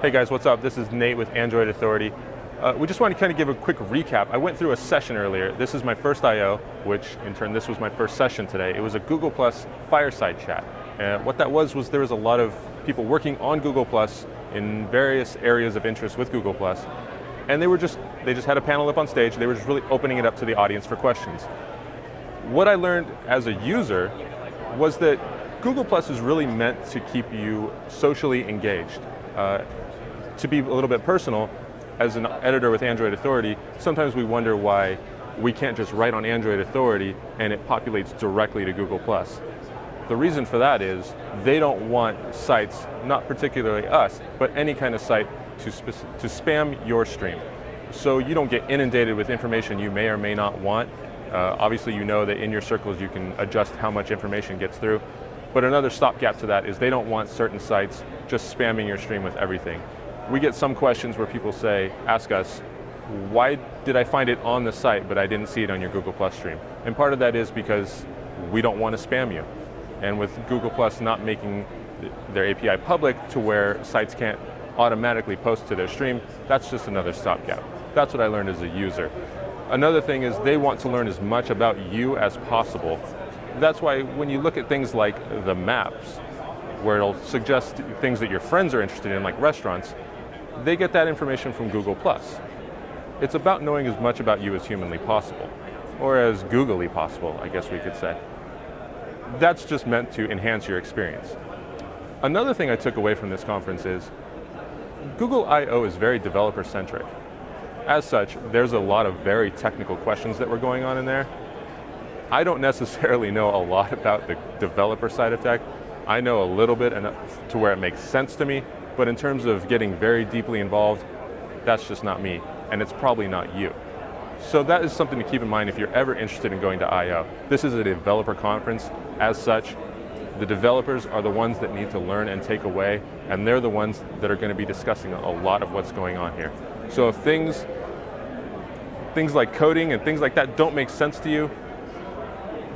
Hey guys, what's up? This is Nate with Android Authority. We just want to kind of give a quick recap. I went through a session earlier. This is my first I.O., which in turn this was my first session today. It was a Google Plus fireside chat. What that was there was a lot of people working on Google Plus in various areas of interest with Google Plus, and they just had a panel up on stage. They were just really opening it up to the audience for questions. What I learned as a user was that Google Plus is really meant to keep you socially engaged. To be a little bit personal, as an editor with Android Authority, sometimes we wonder why we can't just write on Android Authority and it populates directly to Google+. The reason for that is they don't want sites, not particularly us, but any kind of site to spam your stream. So you don't get inundated with information you may or may not want. Obviously you know that in your circles you can adjust how much information gets through. But another stopgap to that is they don't want certain sites just spamming your stream with everything. We get some questions where people ask us, why did I find it on the site but I didn't see it on your Google Plus stream? And part of that is because we don't want to spam you. And with Google Plus not making their API public to where sites can't automatically post to their stream, that's just another stopgap. That's what I learned as a user. Another thing is they want to learn as much about you as possible. That's why when you look at things like the maps, where it'll suggest things that your friends are interested in, like restaurants, they get that information from Google+. It's about knowing as much about you as humanly possible, or as googly possible, I guess we could say. That's just meant to enhance your experience. Another thing I took away from this conference is Google I/O is very developer-centric. As such, there's a lot of very technical questions that were going on in there. I don't necessarily know a lot about the developer side of tech. I know a little bit enough to where it makes sense to me, but in terms of getting very deeply involved, that's just not me, and it's probably not you. So that is something to keep in mind if you're ever interested in going to I/O. This is a developer conference. As such, the developers are the ones that need to learn and take away, and they're the ones that are going to be discussing a lot of what's going on here. So if things like coding and things like that don't make sense to you,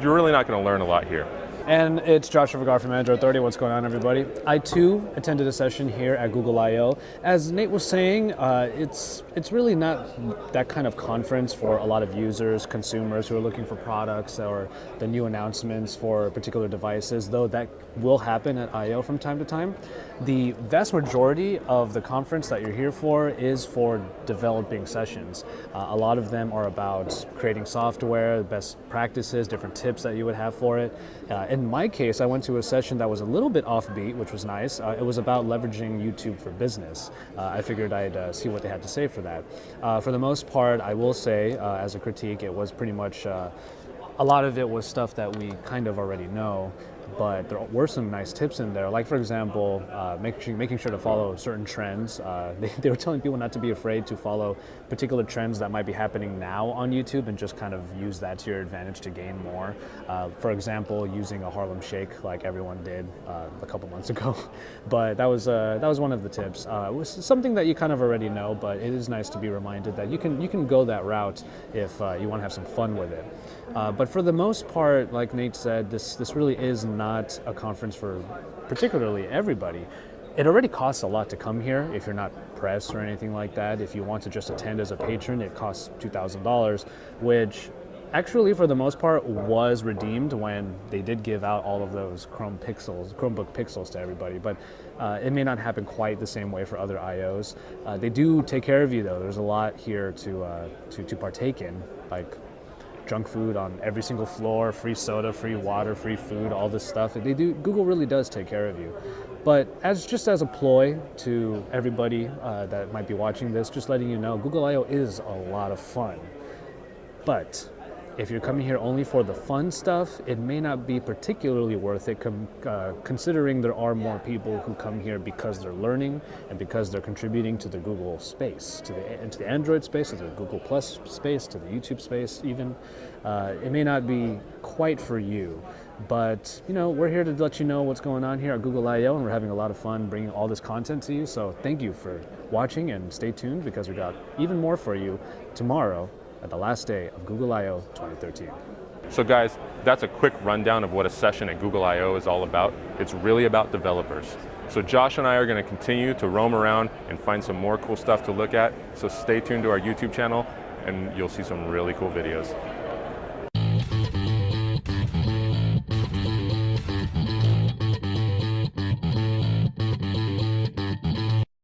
you're really not going to learn a lot here. And it's Joshua Vergara from Android Authority. What's going on, everybody? I too attended a session here at Google I/O. As Nate was saying, it's really not that kind of conference for a lot of users, consumers who are looking for products or the new announcements for particular devices, though that will happen at I/O from time to time. The vast majority of the conference that you're here for is for developing sessions. A lot of them are about creating software, best practices, different tips that you would have for it. In my case, I went to a session that was a little bit offbeat, which was nice. It was about leveraging YouTube for business. I figured I'd see what they had to say for that. For the most part, I will say, as a critique, it was pretty much, a lot of it was stuff that we kind of already know. But there were some nice tips in there, like for example, making sure to follow certain trends. They were telling people not to be afraid to follow particular trends that might be happening now on YouTube and just kind of use that to your advantage to gain more. For example, using a Harlem Shake like everyone did a couple months ago. But that was one of the tips. It was something that you kind of already know, but it is nice to be reminded that you can go that route if you want to have some fun with it. But for the most part, like Nate said, this really is not a conference for particularly everybody. It already costs a lot to come here if you're not press or anything like that. If you want to just attend as a patron, it costs $2,000, which actually for the most part was redeemed when they did give out all of those Chromebook Pixels to everybody. But it may not happen quite the same way for other I/Os. They do take care of you though. There's a lot here to partake in, like junk food on every single floor, free soda, free water, free food, all this stuff. Google really does take care of you. But just as a ploy to everybody that might be watching this, just letting you know, Google I/O is a lot of fun. But if you're coming here only for the fun stuff, it may not be particularly worth it considering there are more people who come here because they're learning and because they're contributing to the Google space, to the Android space, to the Google Plus space, to the YouTube space even. It may not be quite for you, but we're here to let you know what's going on here at Google I/O, and we're having a lot of fun bringing all this content to you. So thank you for watching, and stay tuned because we got even more for you tomorrow at the last day of Google I/O 2013. So guys, that's a quick rundown of what a session at Google I/O is all about. It's really about developers. So Josh and I are going to continue to roam around and find some more cool stuff to look at. So stay tuned to our YouTube channel and you'll see some really cool videos.